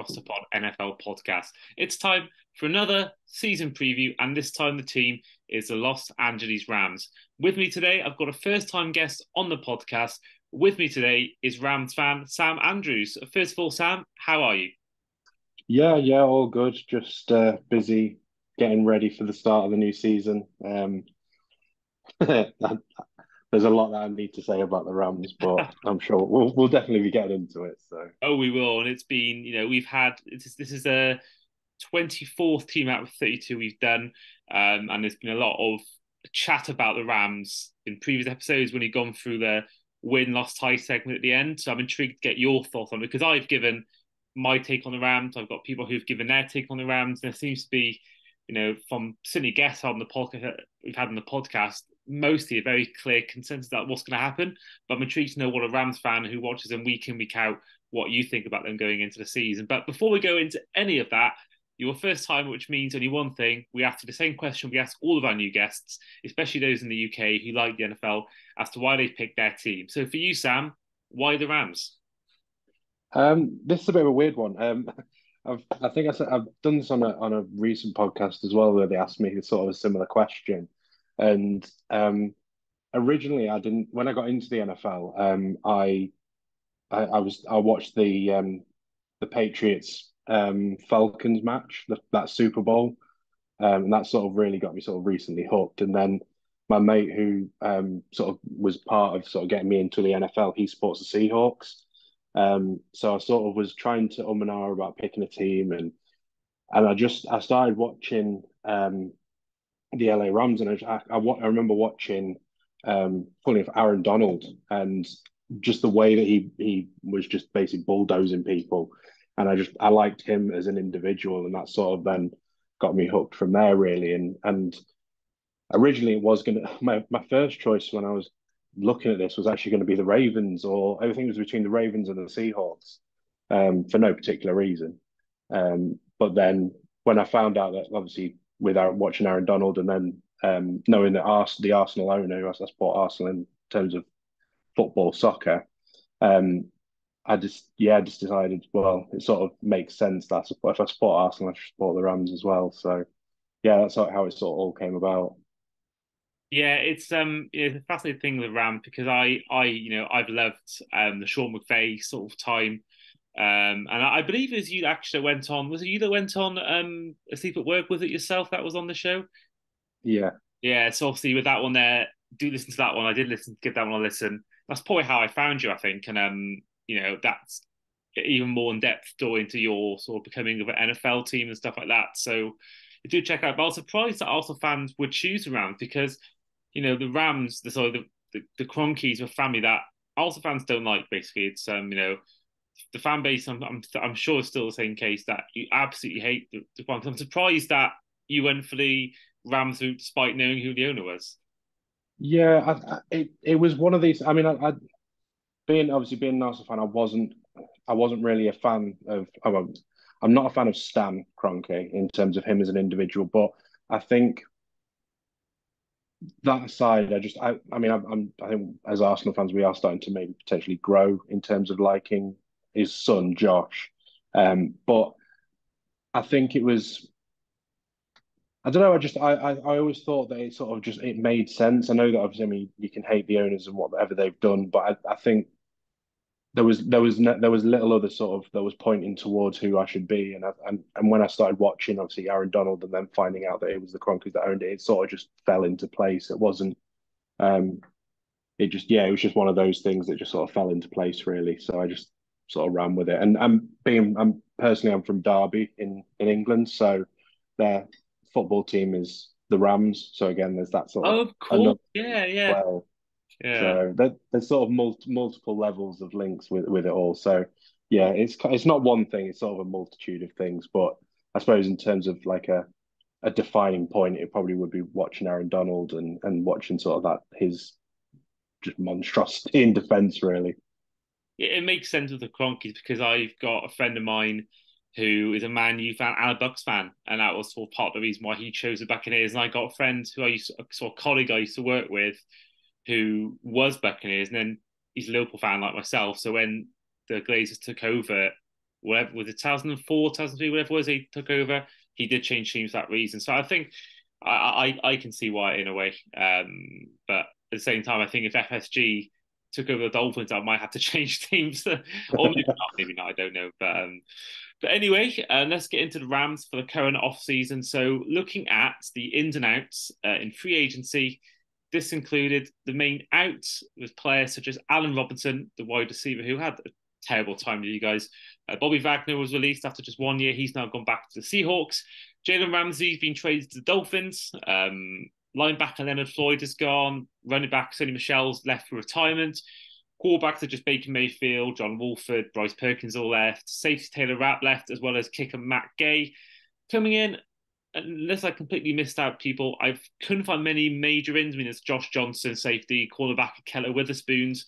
Across the Pod NFL podcast. It's time for another season preview, and this time the team is the Los Angeles Rams. With me today, I've got a first-time guest on the podcast. With me today is Rams fan Sam Andrews. First of all, Sam, how are you? Yeah, all good. Just busy getting ready for the start of the new season. There's a lot that I need to say about the Rams, but I'm sure we'll definitely be getting into it. So Oh, we will, and it's been, we've had this is a 24th team out of 32 we've done, and there's been a lot of chat about the Rams in previous episodes when you've gone through the win-loss tie segment at the end. So I'm intrigued to get your thoughts on it because I've given my take on the Rams. I've got people who've given their take on the Rams. There seems to be, from certainly guests on the podcast we've had on the podcast, mostly a very clear consensus about what's going to happen. But I'm intrigued to know what a Rams fan who watches them week in, week out, what you think about them going into the season. But before we go into any of that, your first time, which means only one thing. We ask you the same question we ask all of our new guests, especially those in the UK who like the NFL, as to why they picked their team. So for you, Sam, why the Rams? this is a bit of a weird one. I think I've done this on a recent podcast as well, where they asked me sort of a similar question, and originally I didn't. When I got into the NFL, I watched the Patriots Falcons match, that Super Bowl, and that sort of really got me sort of recently hooked. And then my mate who sort of was part of sort of getting me into the NFL, he supports the Seahawks. So I sort of was trying to and ah about picking a team, and I started watching the LA Rams, and I remember watching funny enough Aaron Donald, and just the way that he was just basically bulldozing people, and I liked him as an individual, and that sort of then got me hooked from there really. And originally it was gonna my first choice when I was looking at this was actually going to be the Ravens, or everything was between the Ravens and the Seahawks, for no particular reason. But then when I found out that obviously without watching Aaron Donald, and then knowing that the Arsenal owner, who I support Arsenal in terms of football, soccer, um, I just decided, well, it sort of makes sense that if I support Arsenal, I should support the Rams as well. So yeah, that's how it sort of all came about. Yeah, it's a fascinating thing with Ram because I've loved the Sean McVay sort of time. And I believe it was you actually went on, was it you that went on Asleep at Work? Was it yourself that was on the show? Yeah. Yeah, so obviously with that one there, do listen to that one. I did listen, give that one a listen. That's probably how I found you, I think. And that's even more in depth going into your sort of becoming of an NFL team and stuff like that. So do check out. But I was surprised that Arsenal fans would choose the Rams because, the Rams, the Cronkies were a family that Arsenal fans don't like. Basically, it's the fan base. I'm sure it's still the same case that you absolutely hate the Cronkies. I'm surprised that you went for the Rams route despite knowing who the owner was. Yeah, it was one of these. I mean, being an Arsenal fan, I wasn't really a fan of. I'm not a fan of Stan Kroenke in terms of him as an individual, but I think that aside, I think as Arsenal fans, we are starting to maybe potentially grow in terms of liking his son Josh. But I think it was. I don't know. I always thought that it sort of just it made sense. I know that obviously, I mean, you can hate the owners and whatever they've done, but I think there was little other sort of that was pointing towards who I should be, and when I started watching, obviously Aaron Donald, and then finding out that it was the Kroenkes that owned it, it sort of just fell into place. It wasn't. Um, it was just one of those things that just sort of fell into place really. So I just sort of ran with it. And I'm from Derby in England, so their football team is the Rams. So again, there's that sort of Oh, of course. another Yeah, yeah, well. yeah. So there's sort of multiple levels of links with it all. So yeah, it's not one thing; it's sort of a multitude of things. But I suppose in terms of like a defining point, it probably would be watching Aaron Donald and watching sort of that his just monstrosity in defence, really. It makes sense with the Cronkies because I've got a friend of mine who is a Man U fan and a Bucks fan, and that was sort of part of the reason why he chose the Buccaneers. And I got a friend who a sort of colleague I used to work with, who was Buccaneers, and then he's a Liverpool fan like myself. So when the Glazers took over, whatever, was it 2004, 2003, whatever it was, he took over. He did change teams for that reason. So I think I can see why in a way. But at the same time, I think if FSG took over the Dolphins, I might have to change teams, or maybe not. Maybe not. I don't know. But anyway, let's get into the Rams for the current off season. So looking at the ins and outs in free agency, this included the main outs with players such as Allen Robinson, the wide receiver, who had a terrible time with you guys. Bobby Wagner was released after just 1 year. He's now gone back to the Seahawks. Jalen Ramsey's been traded to the Dolphins. Linebacker Leonard Floyd is gone. Running back Sonny Michel's left for retirement. Quarterbacks are just Baker Mayfield, John Wolford, Bryce Perkins all left. Safety Taylor Rapp left, as well as kicker Matt Gay. Coming in, unless I completely missed out people, I couldn't find many major ins. I mean, there's Josh Johnson, safety, cornerback Keller Witherspoons,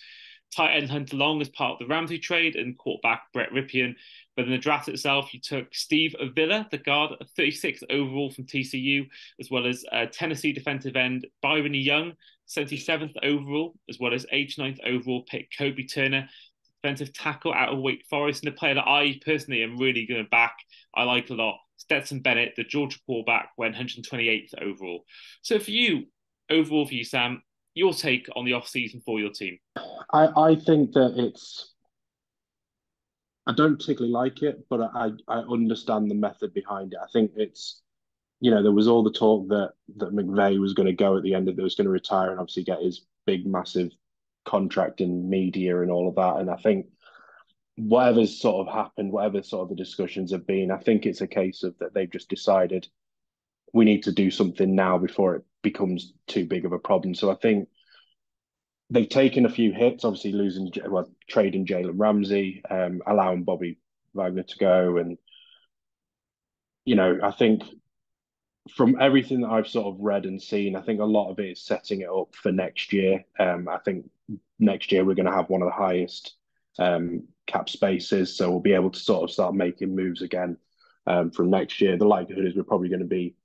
tight end Hunter Long as part of the Ramsey trade, and quarterback Brett Ripien. But in the draft itself, you took Steve Avila, the guard, 36th overall from TCU, as well as Tennessee defensive end Byron Young, 77th overall, as well as 89th overall pick Kobe Turner, defensive tackle out of Wake Forest, and a player that I personally am really going to back. I like a lot. Stetson Bennett, the Georgia quarterback, went 128th overall. So for you, overall for you, Sam, your take on the offseason for your team? I think that I don't particularly like it, but I understand the method behind it. I think it's, there was all the talk that McVay was going to go at the end of it, was going to retire and obviously get his big, massive contract in media and all of that. And I think whatever's sort of happened, whatever sort of the discussions have been, I think it's a case of that they've just decided we need to do something now before it becomes too big of a problem. So I think they've taken a few hits, obviously trading Jalen Ramsey, allowing Bobby Wagner to go. And, I think from everything that I've sort of read and seen, I think a lot of it is setting it up for next year. I think next year we're going to have one of the highest cap spaces, so we'll be able to sort of start making moves again from next year. The likelihood is we're probably going to be,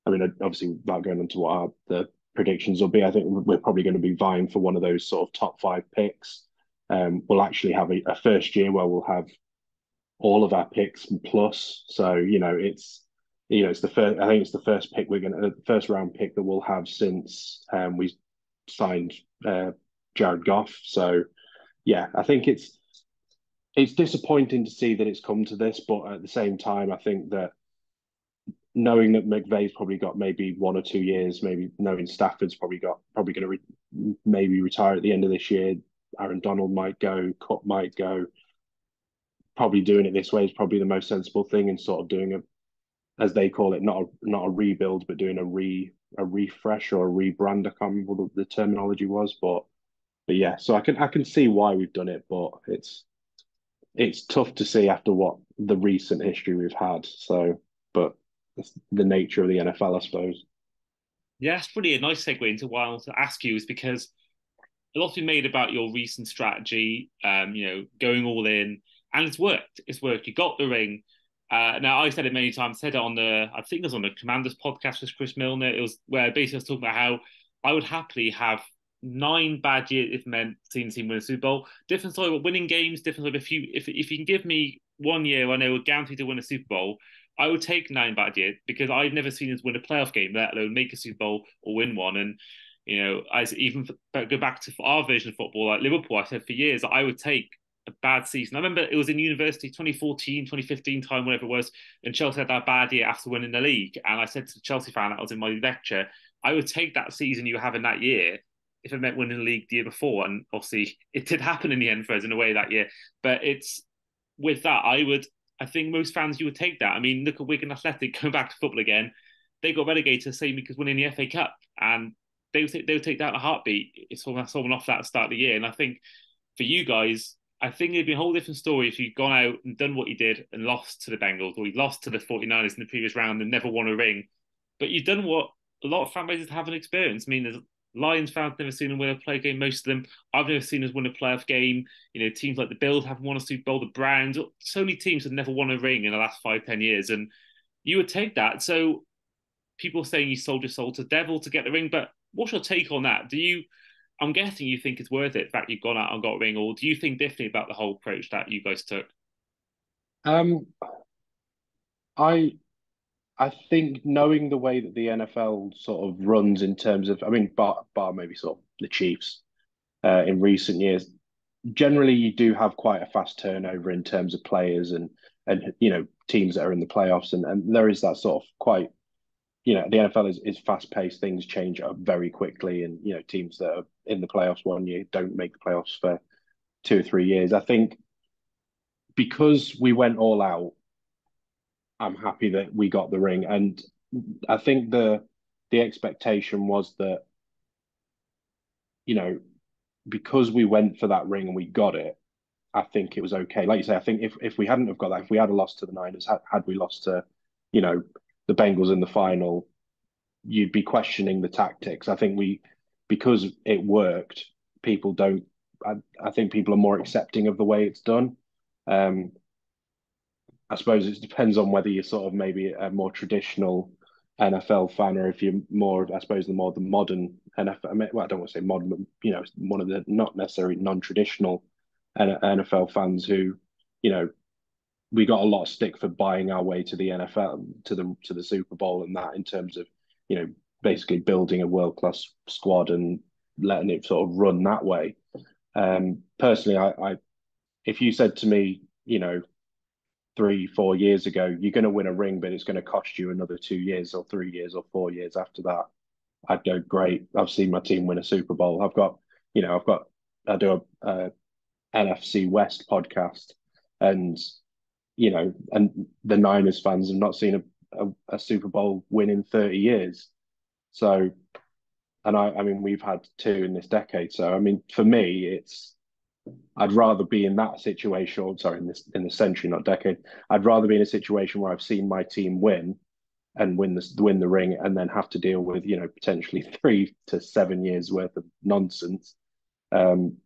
I mean, obviously without going into what the predictions will be, I think we're probably going to be vying for one of those sort of top 5 picks. We'll actually have a first year where we'll have all of our picks plus. So, it's the first, I think it's the first pick first round pick that we'll have since we signed Jared Goff. So yeah, I think it's disappointing to see that it's come to this, but at the same time, I think that knowing that McVay's probably got maybe 1 or 2 years, maybe knowing Stafford's probably going to maybe retire at the end of this year, Aaron Donald might go, Kupp might go. Probably doing it this way is probably the most sensible thing, and sort of doing a, as they call it, not a rebuild, but doing a refresh or a rebrand. I can't remember what the terminology was, but yeah. So I can see why we've done it, but it's tough to see after what the recent history we've had. So, but that's the nature of the NFL, I suppose. Yeah, that's really a nice segue into what I want to ask you is because a lot been made about your recent strategy, going all in, and it's worked. It's worked. You got the ring. Now I said it many times. Said it on I think it was on the Commanders podcast with Chris Milner. It was where basically I was talking about how I would happily have 9 bad years if it meant seeing the team win a Super Bowl. Different story about winning games. Different story if you can give me 1 year I know we're guaranteed to win a Super Bowl. I would take 9 bad years because I've never seen us win a playoff game, let alone make a Super Bowl or win one. And as even go back to our version of football, like Liverpool, I said for years I would take a bad season. I remember it was in university 2014, 2015 time, whatever it was, and Chelsea had that bad year after winning the league. And I said to the Chelsea fan that was in my lecture, I would take that season you have in that year if it meant winning the league the year before. And obviously it did happen in the end for us in a way that year. But it's with that, I think most fans, you would take that. I mean, look at Wigan Athletic going back to football again. They got relegated the same because winning the FA Cup, and they would take that in a heartbeat. It's someone off that at the start of the year. And I think for you guys, I think it'd be a whole different story if you'd gone out and done what you did and lost to the Bengals, or you lost to the 49ers in the previous round and never won a ring. But you've done what a lot of fan bases haven't experienced. I mean, there's Lions fans never seen them win a play game, most of them. I've never seen us win a playoff game. Teams like the Bills haven't won a Super Bowl, the Browns, so many teams have never won a ring in the last 5, 10 years. And you would take that. So people saying you sold your soul to the devil to get the ring, but what's your take on that? I'm guessing you think it's worth it, the fact you've gone out and got a ring, or do you think differently about the whole approach that you guys took? Um, I I think knowing the way that the NFL sort of runs in terms of, I mean, bar maybe sort of the Chiefs in recent years, generally you do have quite a fast turnover in terms of players and teams that are in the playoffs, and there is that sort of quite the NFL is fast paced. Things change up very quickly, and teams that are in the playoffs one year don't make the playoffs for 2 or 3 years. I think because we went all out, I'm happy that we got the ring, and I think the expectation was that you know because we went for that ring and we got it, I think it was okay. Like you say, I think if we hadn't have got that, if we had a loss to the Niners, had we lost to, you know, the Bengals in the final, you'd be questioning the tactics. I think because it worked, people don't. I think people are more accepting of the way it's done. Um, I suppose it depends on whether you're sort of maybe a more traditional NFL fan or if you're more, I suppose, the modern NFL. Well, I don't want to say modern, but one of the not necessarily non-traditional NFL fans who, you know, we got a lot of stick for buying our way to the NFL to the Super Bowl and that in terms of, basically building a world-class squad and letting it sort of run that way. Personally, I if you said to me, 3, 4 years ago, you're going to win a ring, but it's going to cost you another 2 years or 3 years or 4 years after that. I'd go, great. I've seen my team win a Super Bowl. I do a NFC West podcast, and and the Niners fans have not seen a Super Bowl win in 30 years. So, and I mean, we've had two in this decade. So, I mean, for me, I'd rather be in that situation, or sorry, in the century, not decade. I'd rather be in a situation where I've seen my team win and win the ring, and then have to deal with potentially 3 to 7 years worth of nonsense. Um,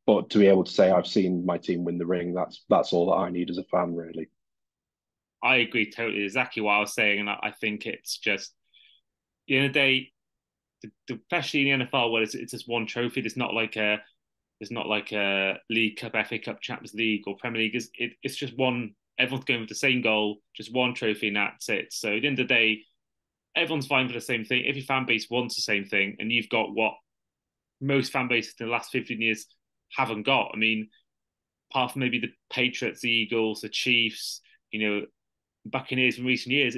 but to be able to say I've seen my team win the ring, that's all that I need as a fan, really. I agree totally, exactly what I was saying, and I think it's just the end of the day, especially in the NFL, where it's just one trophy. There's not like a League Cup, FA Cup, Champions League, or Premier League. It's just one. Everyone's going with the same goal, just one trophy, and that's it. So at the end of the day, everyone's vying for the same thing. If your fan base wants the same thing, and you've got what most fan bases in the last 15 years haven't got. I mean, apart from maybe the Patriots, the Eagles, the Chiefs, Buccaneers in recent years,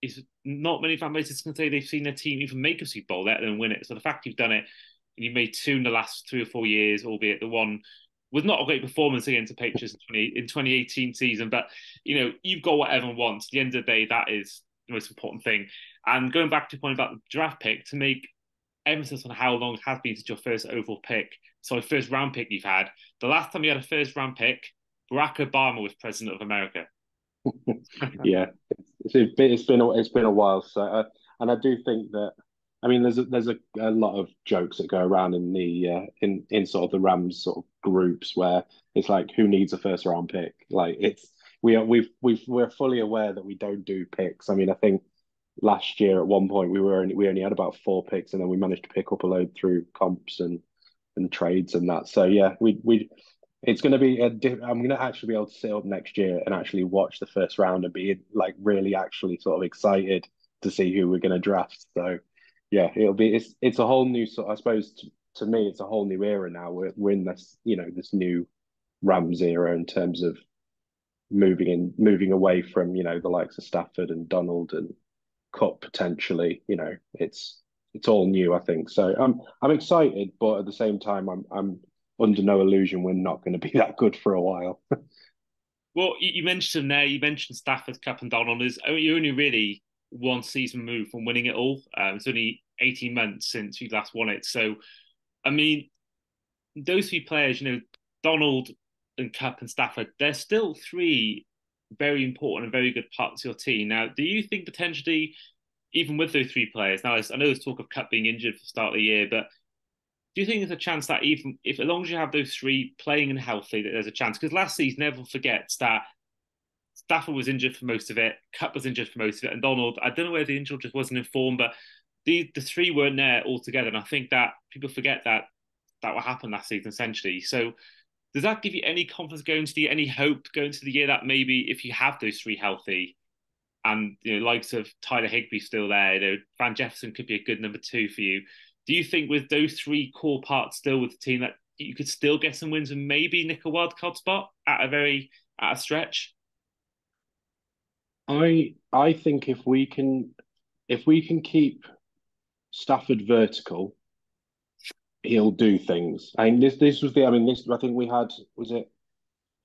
it's not many fan bases can say they've seen their team even make a Super Bowl, let alone win it. So the fact you've done it and you made two in the last 3 or 4 years, albeit the one was not a great performance against the Patriots in 2018 season, but you've got what everyone wants. At the end of the day, that is the most important thing. And going back to the point about the draft pick, to make emphasis on how long it has been since your first overall pick, so first round pick you've had. The last time you had a first round pick, Barack Obama was president of America. Yeah, it's been a while. So, and I do think that, I mean, there's a lot of jokes that go around in the in sort of the Rams sort of groups where it's like, who needs a first round pick? Like we're fully aware that we don't do picks. I mean, I think last year at one point we only had about 4 picks, and then we managed to pick up a load through comps and trades and that. So yeah, we it's going to be I'm going to actually be able to sit up next year and actually watch the first round and be like really actually sort of excited to see who we're going to draft. So yeah, it's a whole new sort. I suppose to me, it's a whole new era now. We're in this this new Rams era in terms of moving away from the likes of Stafford and Donald and Kupp potentially. It's all new, I think. So I'm excited, but at the same time, I'm under no illusion we're not going to be that good for a while. Well, you mentioned him there. You mentioned Stafford, Cup, and Donald. You're only really one season removed from winning it all. It's only 18 months since you last won it. So, I mean, those three players, Donald and Cup and Stafford, they're still three very important and very good parts of your team. Now, do you think potentially, even with those three players, now I know there's talk of Cup being injured for the start of the year, but do you think there's a chance that even if, as long as you have those three playing and healthy, that there's a chance? Because last season, everyone forgets that Stafford was injured for most of it, Cup was injured for most of it, and Donald, I don't know whether the injury just wasn't informed, but the three weren't there altogether. And I think that people forget that what happened last season, essentially. So Does that give you any confidence going to the any hope going to the year that maybe if you have those three healthy and likes of Tyler Higby still there, Van Jefferson could be a good number two for you. Do you think with those three core parts still with the team that you could still get some wins and maybe nick a wild card spot at a stretch? I think if we can keep Stafford vertical, he'll do things. I mean, this was the I mean this I think we had, was it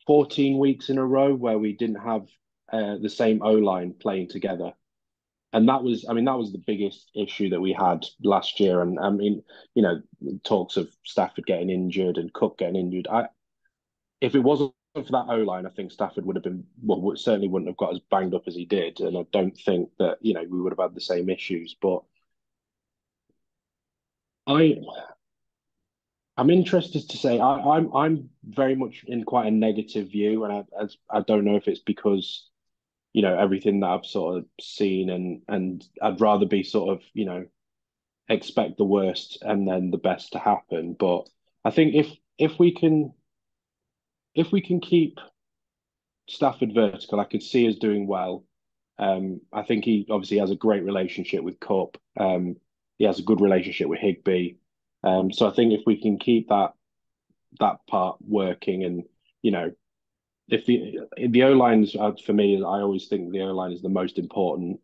14 weeks in a row where we didn't have the same O line playing together. And that was the biggest issue that we had last year. And I mean, talks of Stafford getting injured and Kupp getting injured. If it wasn't for that O line, I think Stafford would have been, well, certainly wouldn't have got as banged up as he did. And I don't think that we would have had the same issues. But I I'm interested to say I'm very much in quite a negative view, and I don't know if it's because everything that I've sort of seen, and I'd rather be sort of expect the worst and then the best to happen. But I think if we can keep Stafford vertical, I could see us doing well. I think he obviously has a great relationship with Cup. He has a good relationship with Higby. So I think if we can keep that part working, and if the O lines for me, I always think the O line is the most important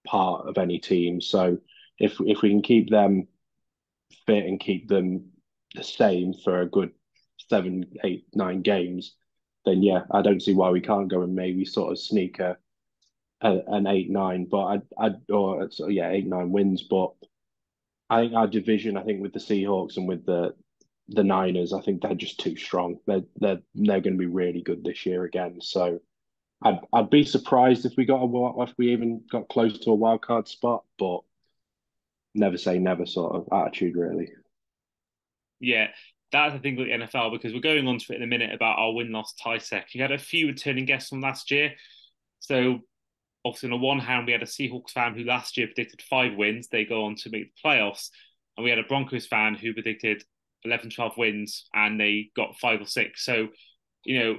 part of any team. So if we can keep them fit and keep them the same for a good 7, 8, 9 games, then yeah, I don't see why we can't go and maybe sort of sneak an 8, 9, but or so yeah, 8, 9 wins. But I think our division, I think with the Seahawks and with the Niners, I think they're just too strong. They're going to be really good this year again. So I'd be surprised if we even got close to a wild card spot, but never say never sort of attitude really. Yeah, that's the thing with the NFL because we're going on to it in a minute about our win loss tie sec. You had a few returning guests from last year. So obviously, on the one hand, we had a Seahawks fan who last year predicted 5 wins. They go on to make the playoffs. And we had a Broncos fan who predicted 11, 12 wins and they got 5 or 6. So, you know,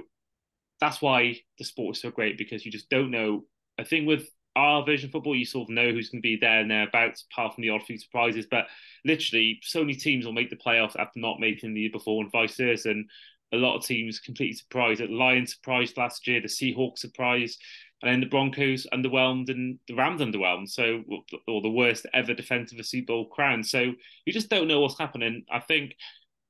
that's why the sport is so great because you just don't know. I think with our version of football, you sort of know who's going to be there and thereabouts, apart from the odd few surprises. But literally, so many teams will make the playoffs after not making the year before, and vice versa. And a lot of teams completely surprised. The Lions surprised last year, the Seahawks surprised, and then the Broncos underwhelmed, and the Rams underwhelmed. So, or the worst ever defensive of Super Bowl crown. So you just don't know what's happening. I think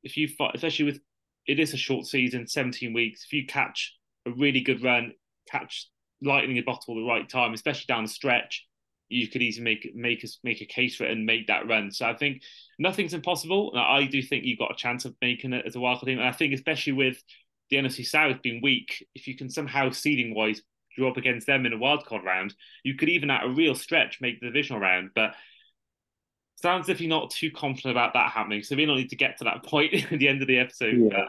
if you, especially with it is a short season, 17 weeks. If you catch a really good run, catch lightning in a bottle at the right time, especially down the stretch, you could easily make a case for it and make that run. So I think nothing's impossible. And I do think you've got a chance of making it as a wildcard team. And I think especially with the NFC South being weak, if you can somehow seeding wise draw up against them in a wildcard round, you could even at a real stretch make the divisional round. But sounds as if you're not too confident about that happening. So we don't need to get to that point at the end of the episode. But Yeah,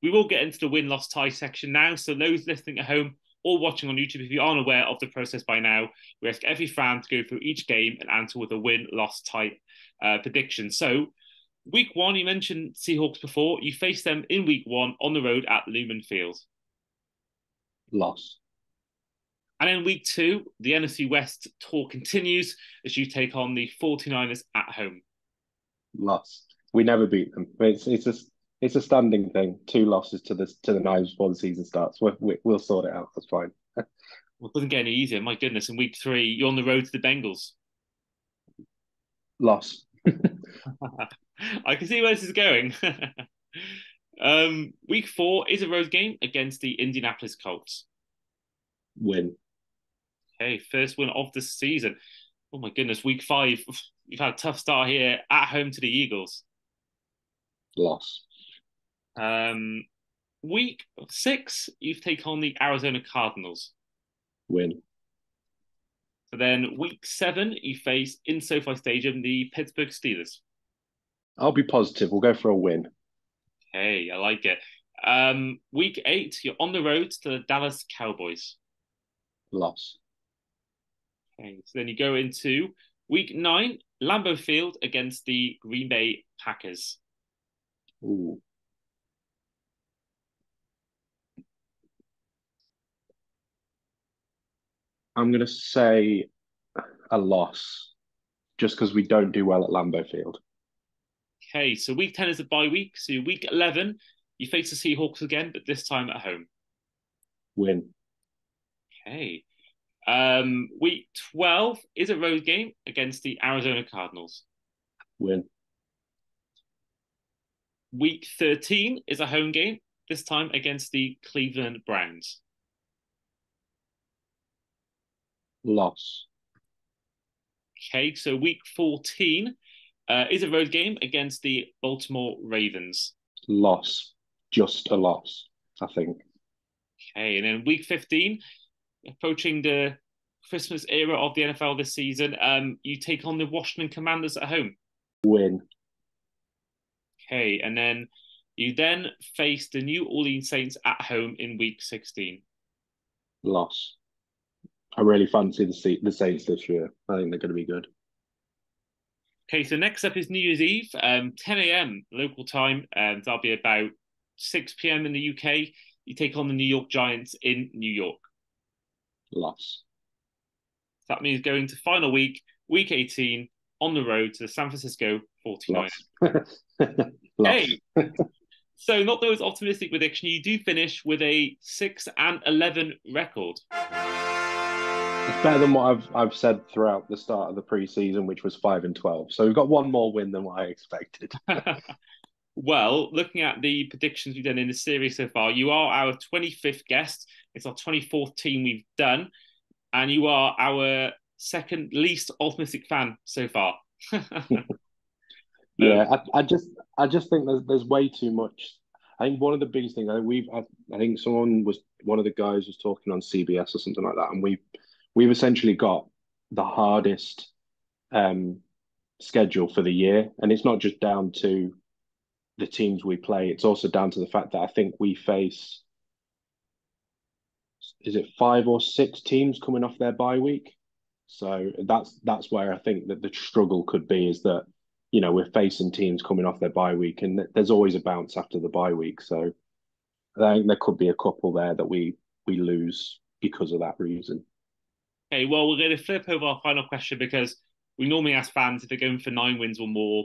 we will get into the win loss tie section now. So those listening at home or watching on YouTube, if you aren't aware of the process by now, we ask every fan to go through each game and answer with a win loss tie prediction. So week one, you mentioned Seahawks before. You faced them in week one on the road at Lumen Field. loss, And in week two, the NFC West tour continues as you take on the 49ers at home. loss. We never beat them. It's a standing thing. 2 losses to the Niners before the season starts. We'll sort it out. That's fine. Well, it doesn't get any easier. My goodness, in week three, you're on the road to the Bengals. Loss, I can see where this is going. Week four is a road game against the Indianapolis Colts. win, Okay, first win of the season. Oh my goodness, week five, you've had a tough start here at home to the Eagles. loss, Um, week six, you've taken on the Arizona Cardinals. win. So then week seven, you face in SoFi Stadium the Pittsburgh Steelers. I'll be positive. We'll go for a win. Hey, I like it. Week eight, you're on the road to the Dallas Cowboys. Loss, Okay, so then you go into week nine, Lambeau Field against the Green Bay Packers. ooh, I'm going to say a loss just because we don't do well at Lambeau Field. Okay, so week 10 is a bye week. So week 11, you face the Seahawks again, but this time at home. Win. Okay. Week 12 is a road game against the Arizona Cardinals. Win. Week 13 is a home game, this time against the Cleveland Browns. Loss. Okay, so week 14 is a road game against the Baltimore Ravens. Loss. Just a loss, I think. Okay, and then week 15, approaching the Christmas era of the NFL this season, you take on the Washington Commanders at home. Win. Okay, and then you then face the New Orleans Saints at home in week 16. Loss. I really fancy the Saints this year. I think they're going to be good. Okay, so next up is New Year's Eve, 10 a.m. local time, and that'll be about 6 p.m. in the UK. You take on the New York Giants in New York. Loss. That means going to final week, week 18, on the road to the San Francisco 49ers. Loss. Hey, Loss. so not those optimistic prediction. You do finish with a 6-11 record. It's better than what I've said throughout the start of the preseason, which was 5-12. So we've got one more win than what I expected. Well, looking at the predictions we've done in the series so far, you are our 25th guest. It's our 24th team we've done, and you are our second least optimistic fan so far. Yeah, I just think there's way too much. I think one of the biggest things I think one of the guys was talking on CBS or something like that, and we've essentially got the hardest schedule for the year, and it's not just down to the teams we play; it's also down to the fact that I think we face, is it 5 or 6 teams coming off their bye week? So that's where I think that the struggle could be, is that, we're facing teams coming off their bye week, and there's always a bounce after the bye week. So I think there could be a couple there that we lose because of that reason. Okay, well, we're going to flip over our final question because we normally ask fans if they're going for 9 wins or more,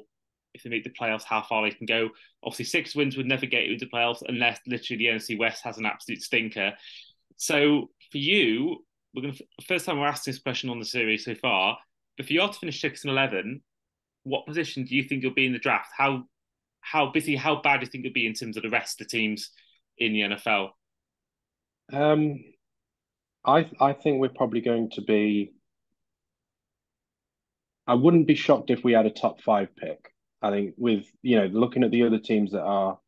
if they make the playoffs, how far they can go. Obviously, 6 wins would never get you into the playoffs unless literally the NFC West has an absolute stinker. So for you, first time we're asking this question on the series so far. But for you to finish 6-11, what position do you think you'll be in the draft? How busy, how bad do you think you'll be in terms of the rest of the teams in the NFL? Um, I think we're probably going to be. I wouldn't be shocked if we had a top 5 pick. I think with looking at the other teams that are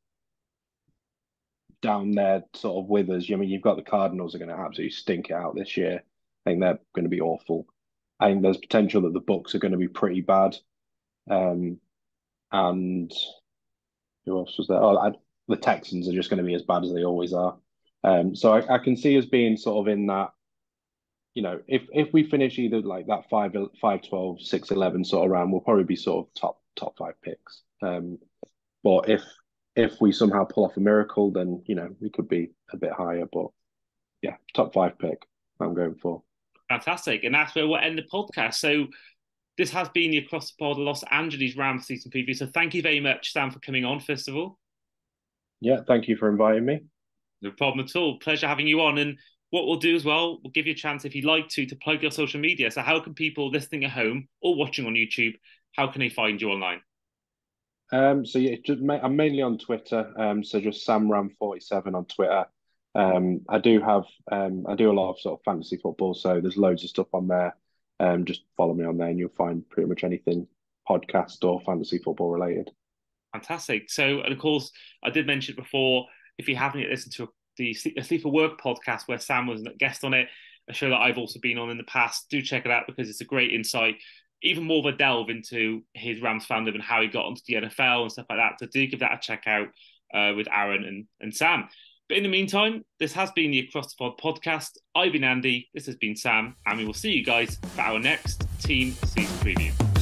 down there sort of with us. I mean, you've got the Cardinals are going to absolutely stink it out this year. I think they're going to be awful. I think there's potential that the Bucks are going to be pretty bad. And who else was there? The Texans are just going to be as bad as they always are. So I can see us being sort of in that. If we finish either like that 5-12, 6-11 sort of round, we'll probably be sort of top 5 picks. But if we somehow pull off a miracle, then we could be a bit higher. But yeah, top 5 pick I'm going for. Fantastic. And that's where we'll end the podcast. So this has been the Across the Pod Los Angeles Rams season preview. So thank you very much, Sam, for coming on, first of all. Yeah, thank you for inviting me. No problem at all. Pleasure having you on. And what we'll do as well, we'll give you a chance, if you'd like to plug your social media. So how can people listening at home or watching on YouTube, how can they find you online? So yeah, I'm mainly on Twitter. So just SamRam47 on Twitter. I do a lot of sort of fantasy football, so there's loads of stuff on there. Just follow me on there, and you'll find pretty much anything podcast or fantasy football related. Fantastic. So, and of course, I did mention it before. If you haven't yet listened to the Sleep for Work podcast, where Sam was a guest on it, a show that I've also been on in the past, do check it out because it's a great insight, even more of a delve into his Rams fandom and how he got onto the NFL and stuff like that. So do give that a check out with Aaron and Sam. But in the meantime, this has been the Across the Pod podcast. I've been Andy, this has been Sam, and we will see you guys for our next team season preview.